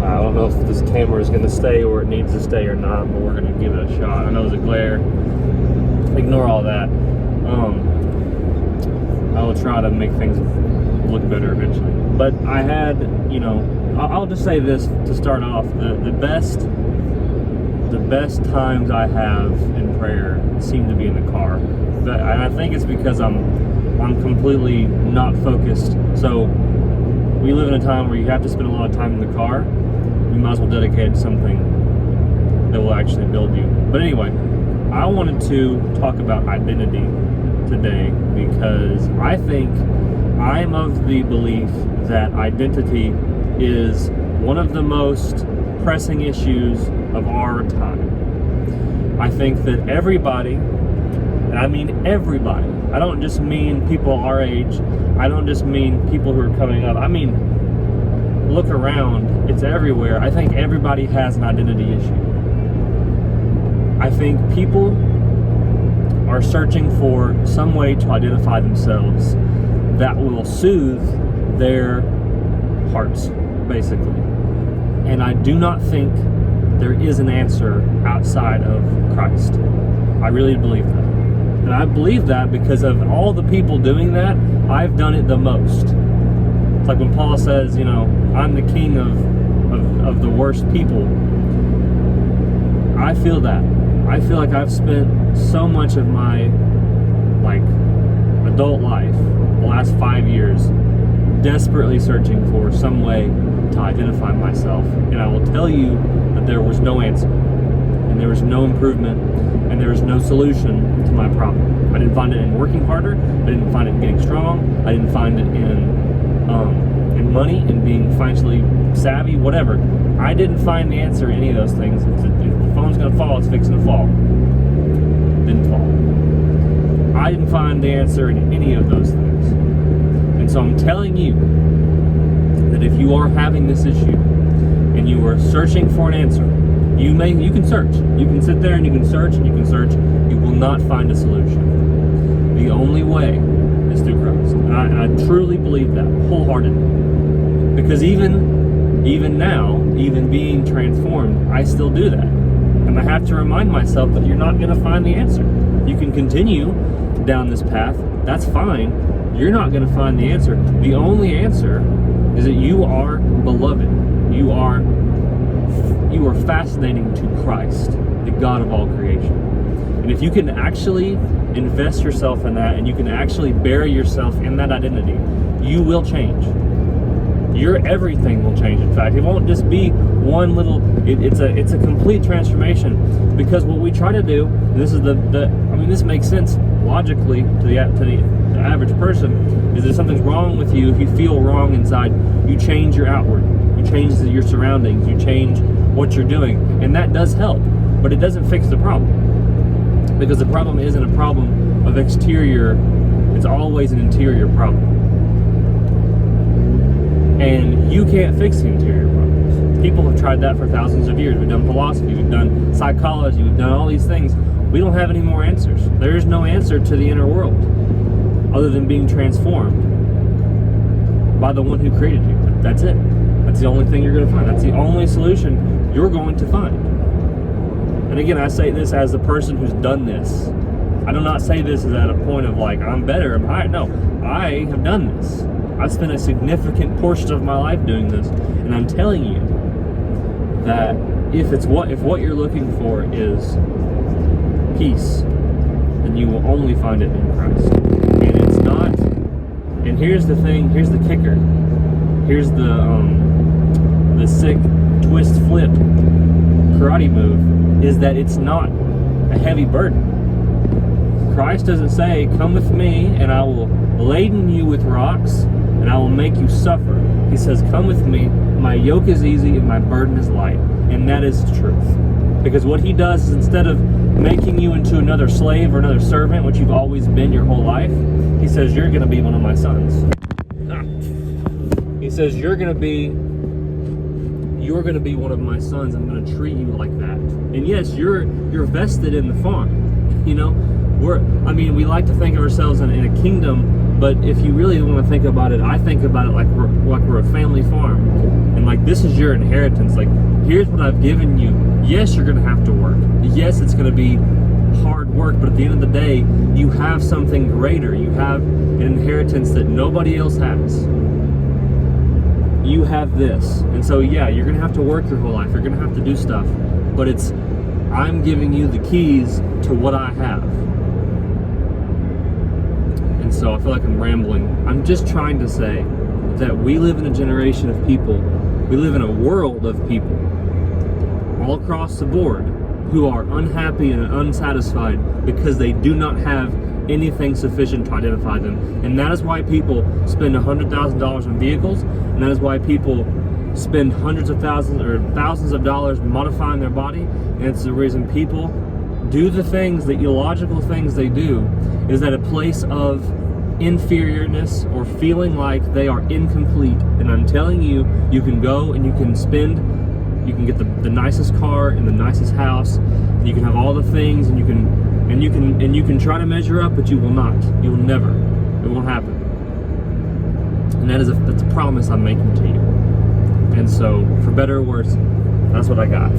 I don't know if this camera is going to stay where it needs to stay or not, but we're going to give it a shot. I know it's a glare. Ignore all that. I will try to make things look better eventually. But I had, I'll just say this to start off. The best times I have in prayer seem to be in the car. But I think it's because I'm completely not focused. So we live in a time where you have to spend a lot of time in the car. You might as well dedicate it to something that will actually build you. But anyway, I wanted to talk about identity today because I think I'm of the belief that identity is one of the most pressing issues of our time. I think that everybody, and I mean everybody, I don't just mean people our age, I don't just mean people who are coming up, I mean look around, it's everywhere. I think everybody has an identity issue. I think people are searching for some way to identify themselves that will soothe their hearts, basically. And I do not think there is an answer outside of Christ. I really believe that. And I believe that because of all the people doing that, I've done it the most. It's like when Paul says, I'm the king of the worst people. I feel that. I feel like I've spent so much of my adult life, the last 5 years, desperately searching for some way to identify myself. And I will tell you that there was no answer. And there was no improvement. And there was no solution to my problem. I didn't find it in working harder. I didn't find it in getting strong. I didn't find it in money and being financially savvy, whatever. I didn't find the answer in any of those things. If the phone's going to fall, it's fixing to fall. Didn't fall. I didn't find the answer in any of those things. And so I'm telling you that if you are having this issue and you are searching for an answer, you can search. You can sit there and you can search and you can search. You will not find a solution. The only way is through Christ. And I truly believe that wholeheartedly. Because even now, even being transformed, I still do that. And I have to remind myself that you're not going to find the answer. You can continue down this path. That's fine. You're not going to find the answer. The only answer is that you are beloved. You are fascinating to Christ, the God of all creation. And if you can actually invest yourself in that and you can actually bury yourself in that identity, you will change. Your everything will change. In fact, it won't just be one little, it's a complete transformation. Because what we try to do, this is this makes sense logically to the average person, is if something's wrong with you, if you feel wrong inside, you change your outward, you change your surroundings, you change what you're doing, and that does help, but it doesn't fix the problem. Because the problem isn't a problem of exterior, it's always an interior problem. And you can't fix the interior problems. People have tried that for thousands of years. We've done philosophy, we've done psychology, we've done all these things. We don't have any more answers. There is no answer to the inner world other than being transformed by the one who created you. That's it. That's the only thing you're going to find. That's the only solution you're going to find. And again, I say this as the person who's done this. I do not say this as at a point of I'm better, I'm higher. No, I have done this. I've spent a significant portion of my life doing this, and I'm telling you that if what you're looking for is peace, then you will only find it in Christ. And it's not. And here's the thing. Here's the kicker. Here's the sick twist flip karate move, is that it's not a heavy burden. Christ doesn't say, "Come with me, and I will laden you with rocks, and I will make you suffer." He says, "Come with me, my yoke is easy and my burden is light." And that is the truth. Because what he does is, instead of making you into another slave or another servant, which you've always been your whole life, he says, "You're going to be one of my sons." He says, you're going to be one of my sons. I'm going to treat you like that. And yes, you're vested in the farm, We like to think of ourselves in a kingdom, but if you really want to think about it, I think about it like we're a family farm, and like this is your inheritance. Like, here's what I've given you. Yes, you're gonna have to work. Yes, it's gonna be hard work, but at the end of the day, you have something greater. You have an inheritance that nobody else has. You have this, and so yeah, you're gonna have to work your whole life. You're gonna have to do stuff, but I'm giving you the keys to what I have. And so I feel like I'm rambling. I'm just trying to say that we live in a generation of people, we live in a world of people all across the board who are unhappy and unsatisfied because they do not have anything sufficient to identify them. And that is why people spend $100,000 on vehicles, and that is why people spend hundreds of thousands or thousands of dollars modifying their body. And it's the reason people do the things, the illogical things they do, is at a place of inferiorness or feeling like they are incomplete. And I'm telling you, you can go and you can get the nicest car and the nicest house, and you can have all the things, and you can try to measure up, but you will not. You will never. It won't happen. And that's a promise I'm making to you. And so, for better or worse, that's what I got.